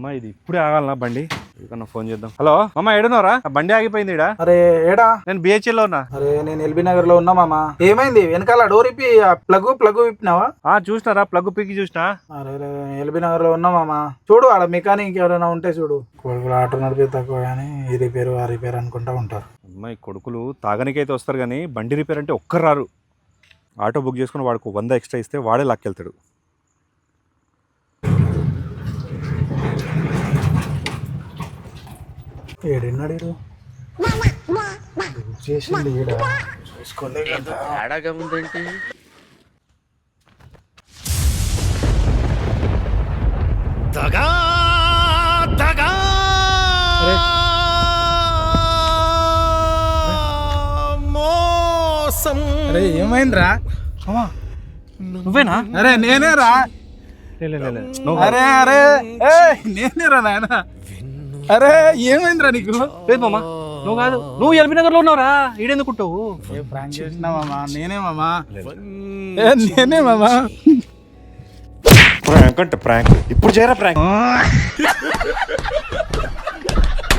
అమ్మా ఇది ఇప్పుడే ఆగాలనా బండి? ఇకన్నా ఫోన్ చేద్దాం. హలో మామ, ఏడున్నారా? బండి ఆగిపోయింది ఇడా. అరే ఏడా? నేను బిహెచ్ఎల్ లో ఉన్నా. అరే నేను ఎల్బీ నగర్ లో ఉన్నా మామ. ఏమైంది? వెనకాల డోర్ ఇప్పి ప్లగ్ విప్పినావా? చూసినారా? ప్లగ్ పీకి చూసినా. అరే ఎల్బీ నగర్ లో ఉన్నా మామ. చూడు ఆడ మెకానిక్ ఎవరైనా ఉంటే చూడు. కొడుకులు ఆటో నడిపే తక్కువ కానీ ఈ రిపేర్ ఆ రిపేర్ అనుకుంటా ఉంటారు. అమ్మాయి కొడుకులు తాగనికైతే వస్తారు కానీ బండి రిపేర్ అంటే ఒక్కరు రారు. ఆటో బుక్ చేసుకుని వాడికి 100 ఎక్స్ట్రా ఇస్తే వాడే లాక్కెళ్తాడు. ఏడున్నాడు చేసింది ఈడ చూసుకోలే కదా. తేడాగా ఉందేంటి? దగా దగా మోసం. అరే ఏమైందిరా? నువ్వేనా? అరే నేనే రా. అరే అరే నేనే రా నాయన. అరే ఏమైందిరా నీకు? లేదు మామ, నువ్వు కాదు. నువ్వు ఎల్బీ నగర్ లో ఉన్నావురా. ఈడెందుకుంటావు? ప్రాంక్ చేసినా మామ. నేనే మామ. నేనే మామ. ప్రాంక్ అంటే ప్రాంక్. ఇప్పుడు చేయరా ప్రాంక్.